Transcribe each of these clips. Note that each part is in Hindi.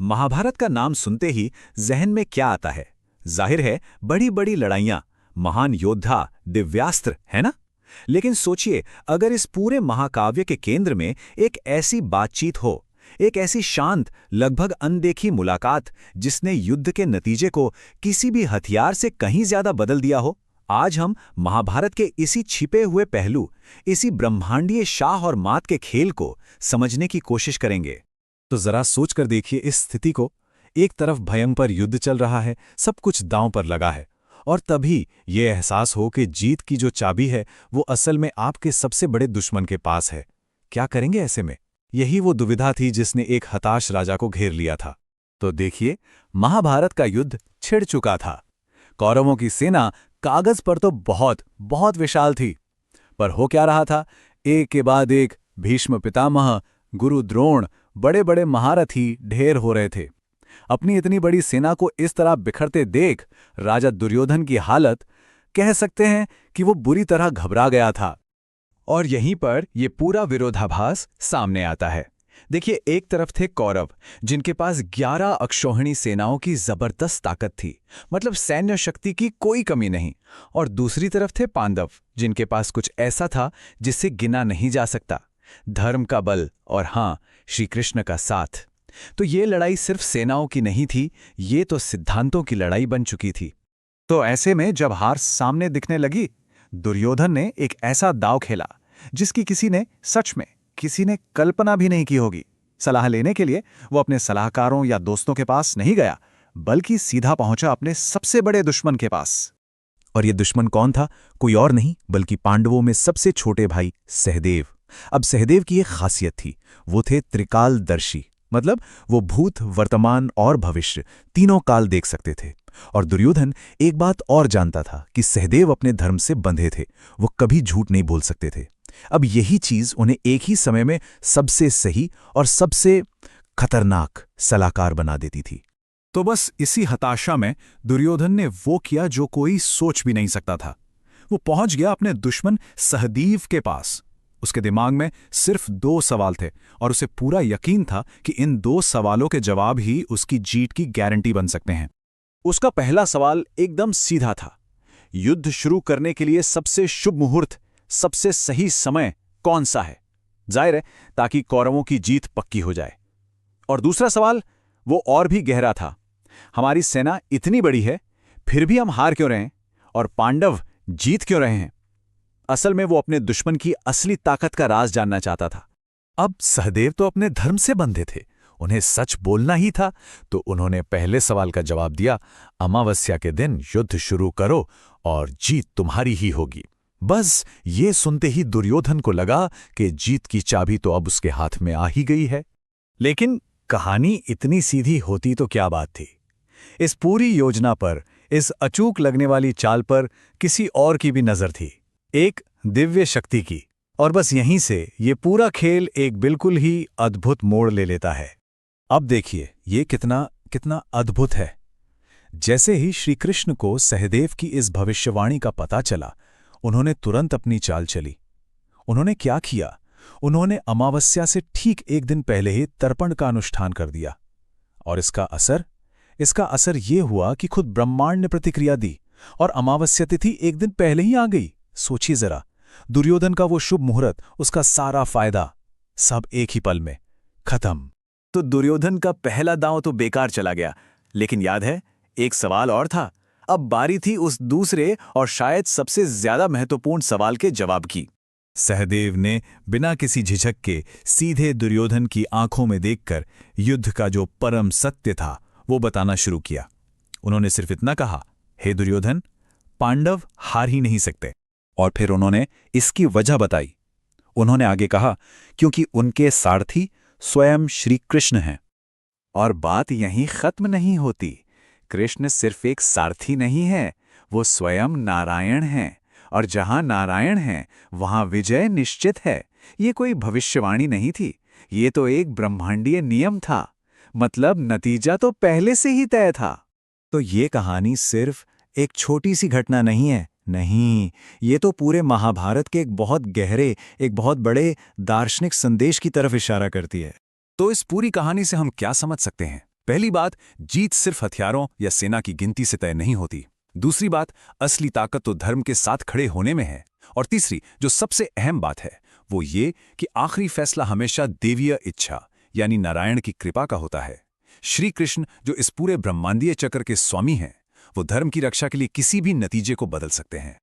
महाभारत का नाम सुनते ही जहन में क्या आता है? जाहिर है, बड़ी बड़ी लड़ाइयां, महान योद्धा, दिव्यास्त्र, है ना? लेकिन सोचिए, अगर इस पूरे महाकाव्य के केंद्र में एक ऐसी बातचीत हो, एक ऐसी शांत, लगभग अनदेखी मुलाकात जिसने युद्ध के नतीजे को किसी भी हथियार से कहीं ज्यादा बदल दिया हो। आज हम महाभारत के इसी छिपे हुए पहलू, इसी ब्रह्मांडीय शाह और मात के खेल को समझने की कोशिश करेंगे। तो जरा सोच कर देखिए इस स्थिति को। एक तरफ भयंकर युद्ध चल रहा है, सब कुछ दांव पर लगा है, और तभी ये एहसास हो कि जीत की जो चाबी है वो असल में आपके सबसे बड़े दुश्मन के पास है। क्या करेंगे ऐसे में? यही वो दुविधा थी जिसने एक हताश राजा को घेर लिया था। तो देखिए, महाभारत का युद्ध छिड़ चुका था। कौरवों की सेना कागज पर तो बहुत बहुत विशाल थी, पर हो क्या रहा था? एक के बाद एक भीष्म पितामह, गुरु द्रोण, बड़े बड़े महारथी ढेर हो रहे थे। अपनी इतनी बड़ी सेना को इस तरह बिखरते देख राजा दुर्योधन की हालत, कह सकते हैं कि वो बुरी तरह घबरा गया था। और यहीं पर ये पूरा विरोधाभास सामने आता है। देखिए, एक तरफ थे कौरव, जिनके पास 11 अक्षौहिणी सेनाओं की जबरदस्त ताकत थी, मतलब सैन्य शक्ति की कोई कमी नहीं। और दूसरी तरफ थे पांडव, जिनके पास कुछ ऐसा था जिससे गिना नहीं जा सकता, धर्म का बल और हाँ, श्री कृष्ण का साथ। तो ये लड़ाई सिर्फ सेनाओं की नहीं थी, ये तो सिद्धांतों की लड़ाई बन चुकी थी। तो ऐसे में जब हार सामने दिखने लगी, दुर्योधन ने एक ऐसा दांव खेला जिसकी किसी ने कल्पना भी नहीं की होगी। सलाह लेने के लिए वो अपने सलाहकारों या दोस्तों के पास नहीं गया, बल्कि सीधा पहुंचा अपने सबसे बड़े दुश्मन के पास। और ये दुश्मन कौन था? कोई और नहीं बल्कि पांडवों में सबसे छोटे भाई सहदेव। अब सहदेव की एक खासियत थी, वो थे त्रिकालदर्शी, मतलब वो भूत, वर्तमान और भविष्य तीनों काल देख सकते थे। और दुर्योधन एक बात और जानता था कि सहदेव अपने धर्म से बंधे थे, वो कभी झूठ नहीं बोल सकते थे। अब यही चीज उन्हें एक ही समय में सबसे सही और सबसे खतरनाक सलाहकार बना देती थी। तो बस इसी हताशा में दुर्योधन ने वो किया जो कोई सोच भी नहीं सकता था। वो पहुंच गया अपने दुश्मन सहदेव के पास। उसके दिमाग में सिर्फ 2 सवाल थे और उसे पूरा यकीन था कि इन 2 सवालों के जवाब ही उसकी जीत की गारंटी बन सकते हैं। उसका पहला सवाल एकदम सीधा था, युद्ध शुरू करने के लिए सबसे शुभ मुहूर्त, सबसे सही समय कौन सा है? जाहिर है, ताकि कौरवों की जीत पक्की हो जाए। और दूसरा सवाल वो और भी गहरा था, हमारी सेना इतनी बड़ी है, फिर भी हम हार क्यों रहे हैं और पांडव जीत क्यों रहे हैं? असल में वो अपने दुश्मन की असली ताकत का राज जानना चाहता था। अब सहदेव तो अपने धर्म से बंधे थे, उन्हें सच बोलना ही था, तो उन्होंने पहले सवाल का जवाब दिया, अमावस्या के दिन युद्ध शुरू करो और जीत तुम्हारी ही होगी। बस ये सुनते ही दुर्योधन को लगा कि जीत की चाबी तो अब उसके हाथ में आ ही गई है। लेकिन कहानी इतनी सीधी होती तो क्या बात थी? इस पूरी योजना पर, इस अचूक लगने वाली चाल पर किसी और की भी नजर थी, एक दिव्य शक्ति की। और बस यहीं से ये पूरा खेल एक बिल्कुल ही अद्भुत मोड़ ले लेता है। अब देखिए ये कितना अद्भुत है। जैसे ही श्री कृष्ण को सहदेव की इस भविष्यवाणी का पता चला, उन्होंने तुरंत अपनी चाल चली। उन्होंने क्या किया? उन्होंने अमावस्या से ठीक एक दिन पहले ही तर्पण का अनुष्ठान कर दिया। और इसका असर ये हुआ कि खुद ब्रह्मांड ने प्रतिक्रिया दी और अमावस्या तिथि एक दिन पहले ही आ गई। सोचिए जरा, दुर्योधन का वो शुभ मुहूर्त, उसका सारा फायदा, सब एक ही पल में खत्म। तो दुर्योधन का पहला दांव तो बेकार चला गया, लेकिन याद है, एक सवाल और था। अब बारी थी उस दूसरे और शायद सबसे ज्यादा महत्वपूर्ण सवाल के जवाब की। सहदेव ने बिना किसी झिझक के सीधे दुर्योधन की आंखों में देखकर युद्ध का जो परम सत्य था वो बताना शुरू किया। उन्होंने सिर्फ इतना कहा, हे दुर्योधन, पांडव हार ही नहीं सकते। और फिर उन्होंने इसकी वजह बताई। उन्होंने आगे कहा, क्योंकि उनके सारथी स्वयं श्री कृष्ण हैं। और बात यहीं खत्म नहीं होती। कृष्ण सिर्फ एक सारथी नहीं है, वो स्वयं नारायण हैं। और जहां नारायण हैं, वहां विजय निश्चित है। ये कोई भविष्यवाणी नहीं थी, ये तो एक ब्रह्मांडीय नियम था। मतलब नतीजा तो पहले से ही तय था। तो ये कहानी सिर्फ एक छोटी सी घटना नहीं है, नहीं, ये तो पूरे महाभारत के एक बहुत गहरे, एक बहुत बड़े दार्शनिक संदेश की तरफ इशारा करती है। तो इस पूरी कहानी से हम क्या समझ सकते हैं? पहली बात, जीत सिर्फ हथियारों या सेना की गिनती से तय नहीं होती। दूसरी बात, असली ताकत तो धर्म के साथ खड़े होने में है। और तीसरी, जो सबसे अहम बात है, वो ये कि आखिरी फैसला हमेशा देवीय इच्छा यानी नारायण की कृपा का होता है। श्री कृष्ण, जो इस पूरे ब्रह्मांडीय चक्र के स्वामी हैं, वो धर्म की रक्षा के लिए किसी भी नतीजे को बदल सकते हैं।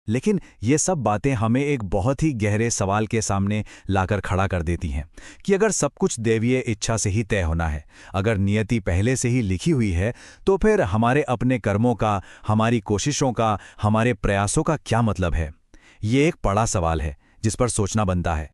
लेकिन ये सब बातें हमें एक बहुत ही गहरे सवाल के सामने लाकर खड़ा कर देती हैं कि अगर सब कुछ दैवीय इच्छा से ही तय होना है, अगर नियति पहले से ही लिखी हुई है, तो फिर हमारे अपने कर्मों का, हमारी कोशिशों का, हमारे प्रयासों का क्या मतलब है? ये एक बड़ा सवाल है जिस पर सोचना बनता है।